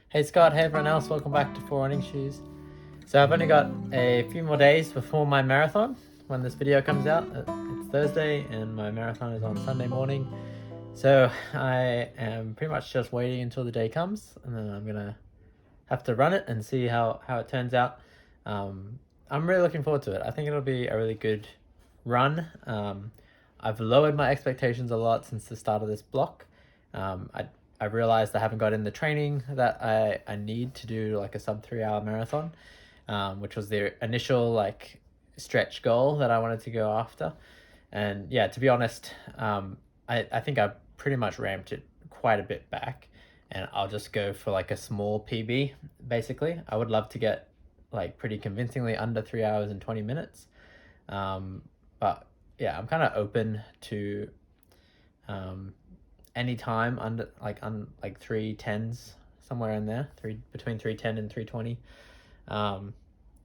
Hey Scott, hey everyone else, welcome back to For Running Shoes. So I've only got a few more days before my marathon when this video comes out. It's Thursday and my marathon is on Sunday morning. So I am pretty much just waiting until the day comes and then I'm gonna have to run it and see how it turns out. I'm really looking forward to it. I think it'll be a really good run. I've lowered my expectations a lot since the start of this block. I realized I haven't got in the training that I need to do like a sub 3 hour marathon, which was the initial like stretch goal that I wanted to go after. And yeah, to be honest, I think I've pretty much ramped it quite a bit back, and I'll just go for like a small PB. Basically, I would love to get like pretty convincingly under 3 hours and 20 minutes. But yeah, I'm kind of open to any time under like 3:10s, somewhere in there, between 3:10 and 3:20.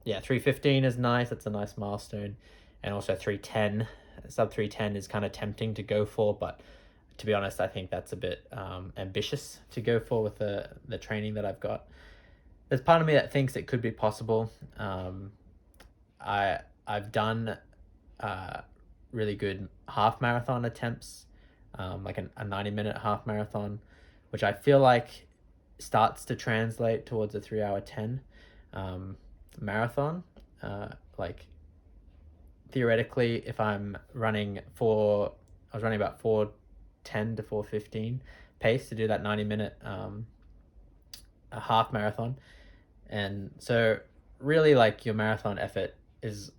Yeah, 3:15 is nice. That's a nice milestone, and also 3:10, sub 3:10 is kind of tempting to go for, but to be honest, I think that's a bit ambitious to go for with the training that I've got. There's part of me that thinks it could be possible. I've done really good half marathon attempts, like a 90-minute half marathon, which I feel like starts to translate towards a 3 hour 10 marathon. Like theoretically, if I'm running I was running about 4:10 to 4:15 pace to do that 90-minute a half marathon. And so really like your marathon effort is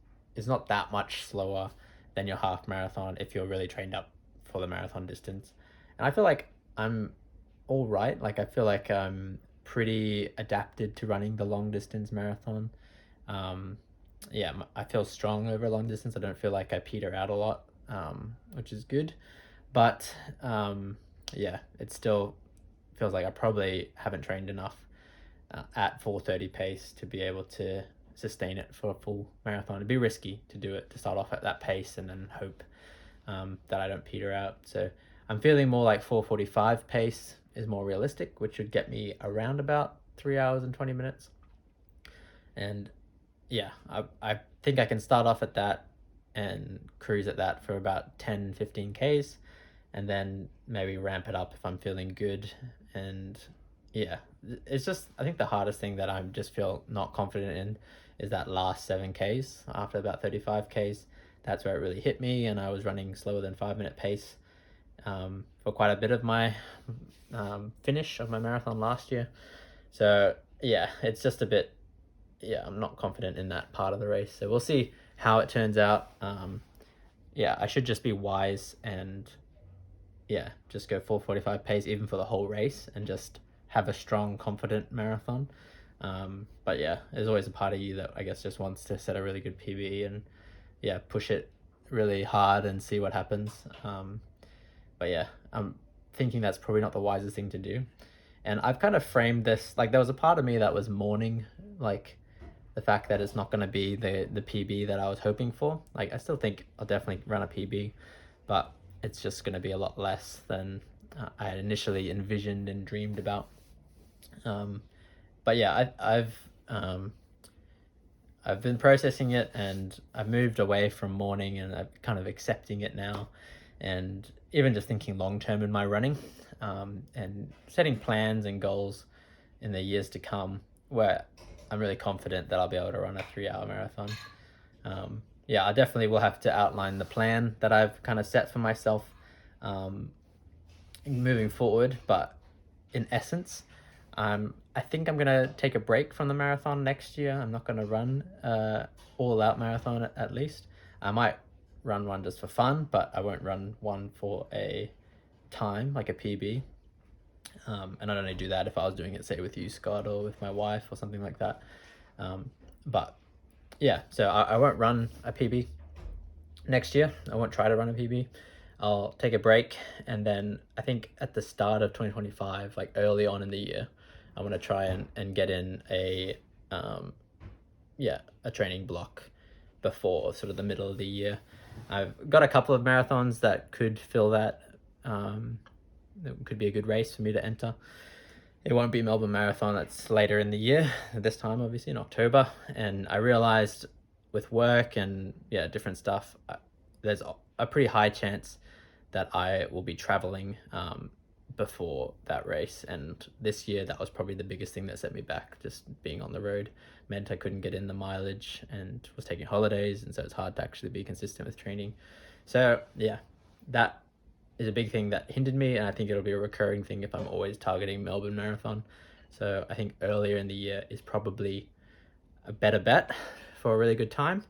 not that much slower than your half marathon if you're really trained up for the marathon distance. And I feel like I'm all right. Like I feel like I'm pretty adapted to running the long distance marathon. Yeah, I feel strong over a long distance. I don't feel like I peter out a lot, which is good. But yeah, it still feels like I probably haven't trained enough at 4:30 pace to be able to sustain it for a full marathon. It'd be risky to do it, to start off at that pace and then hope that I don't peter out. So I'm feeling more like 4:45 pace is more realistic, which would get me around about 3 hours and 20 minutes. And yeah, I think I can start off at that and cruise at that for about 10, 15 Ks, and then maybe ramp it up if I'm feeling good. And yeah, it's just, I think the hardest thing that I just feel not confident in is that last 7 Ks after about 35 Ks. That's where it really hit me, and I was running slower than 5 minute pace for quite a bit of my finish of my marathon last year. So yeah, it's just a bit, yeah, I'm not confident in that part of the race. So we'll see how it turns out. Yeah, I should just be wise and yeah, just go 4:45 pace even for the whole race and just have a strong, confident marathon. But yeah, there's always a part of you that I guess just wants to set a really good PB and yeah, push it really hard and see what happens. But yeah, I'm thinking that's probably not the wisest thing to do. And I've kind of framed this like there was a part of me that was mourning like the fact that it's not going to be the PB that I was hoping for. Like I still think I'll definitely run a PB, but it's just going to be a lot less than I had initially envisioned and dreamed about. But yeah, I've been processing it, and I've moved away from mourning, and I'm kind of accepting it now, and even just thinking long term in my running, and setting plans and goals in the years to come, where I'm really confident that I'll be able to run a 3 hour marathon. Yeah, I definitely will have to outline the plan that I've kind of set for myself moving forward, but in essence, I think I'm gonna take a break from the marathon next year. I'm not gonna run all out marathon at least. I might run one just for fun, but I won't run one for a time like a PB. And I'd only do that if I was doing it, say, with you, Scott, or with my wife or something like that. But yeah, so I won't run a PB next year. I won't try to run a PB. I'll take a break, and then I think at the start of 2025, like early on in the year, I want to try and get in a training block before sort of the middle of the year. I've got a couple of marathons that could fill that. It could be a good race for me to enter. it won't be Melbourne Marathon. That's later in the year, this time obviously in October. And I realized with work and different stuff, there's a pretty high chance that I will be traveling before that race. And this year, that was probably the biggest thing that set me back. Just being on the road meant I couldn't get in the mileage and was taking holidays, and so it's hard to actually be consistent with training. So yeah, that is a big thing that hindered me, and I think it'll be a recurring thing if I'm always targeting Melbourne Marathon. So I think earlier in the year is probably a better bet for a really good time.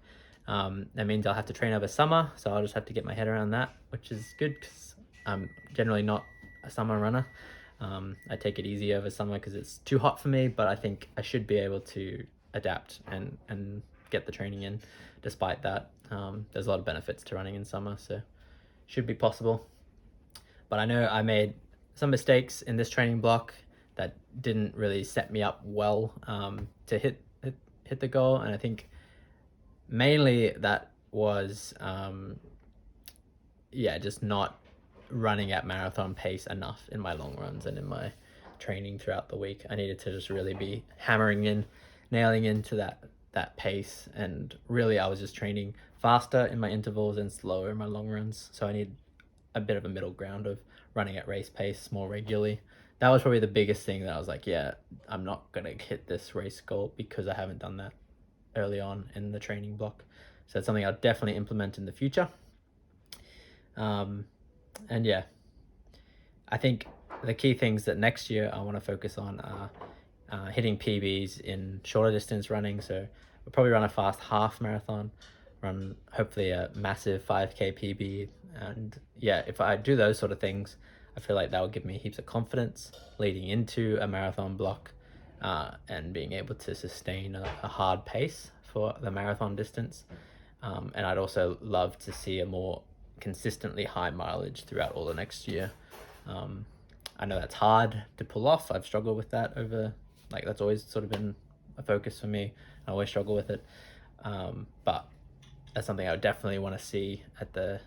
That means I'll have to train over summer, so I'll just have to get my head around that, which is good because I'm generally not a summer runner. I take it easy over summer because it's too hot for me, but I think I should be able to adapt and get the training in despite that. There's a lot of benefits to running in summer, so should be possible. But I know I made some mistakes in this training block that didn't really set me up well to hit the goal, and I think mainly that was just not running at marathon pace enough in my long runs and in my training throughout the week. I needed to just really be nailing into that pace, and really I was just training faster in my intervals and slower in my long runs. So I need a bit of a middle ground of running at race pace more regularly. That was probably the biggest thing that I was like, I'm not gonna hit this race goal because I haven't done that early on in the training block. So it's something I'll definitely implement in the future. And I think the key things that next year I want to focus on are hitting PBs in shorter distance running. So I'll probably run a fast half marathon, run hopefully a massive 5K PB. And if I do those sort of things, I feel like that will give me heaps of confidence leading into a marathon block, and being able to sustain a hard pace for the marathon distance. And I'd also love to see a more consistently high mileage throughout all the next year. I know that's hard to pull off. I've struggled with that that's always sort of been a focus for me. I always struggle with it. But that's something I would definitely want to see at the,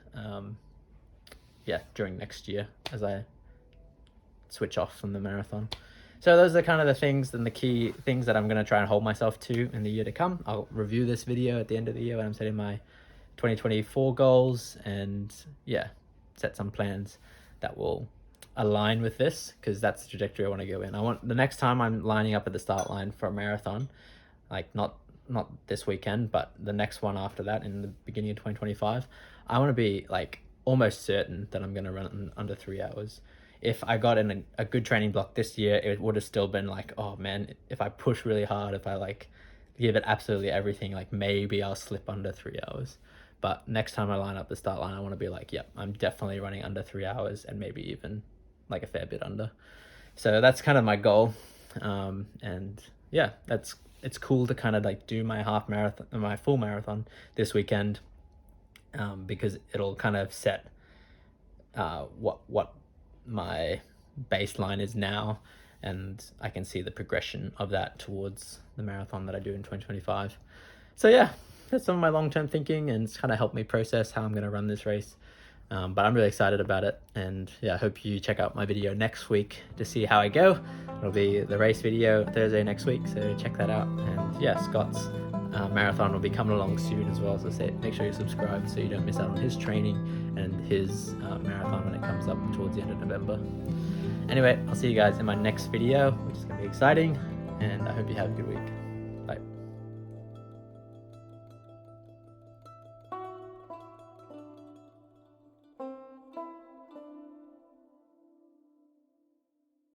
during next year as I switch off from the marathon. So those are kind of the things and the key things that I'm going to try and hold myself to in the year to come. I'll review this video at the end of the year when I'm setting my 2024 goals and set some plans that will align with this, because that's the trajectory I want to go in. I want the next time I'm lining up at the start line for a marathon, like not this weekend, but the next one after that in the beginning of 2025, I want to be like almost certain that I'm going to run under 3 hours. If I got in a good training block this year, it would have still been like, oh man, if I push really hard, if I like give it absolutely everything, like maybe I'll slip under 3 hours. But next time I line up the start line, I want to be like, I'm definitely running under 3 hours, and maybe even like a fair bit under. So that's kind of my goal. And it's cool to kind of like do my half marathon, my full marathon this weekend, because it'll kind of set what my baseline is now, and I can see the progression of that towards the marathon that I do in 2025. So that's some of my long-term thinking, and it's kind of helped me process how I'm going to run this race. But I'm really excited about it, and I hope you check out my video next week to see how I go. It'll be the race video Thursday next week, so check that out. And Scott's marathon will be coming along soon as well, so make sure you subscribe so you don't miss out on his training and his marathon when it comes up towards the end of November. Anyway, I'll see you guys in my next video, which is going to be exciting, and I hope you have a good week.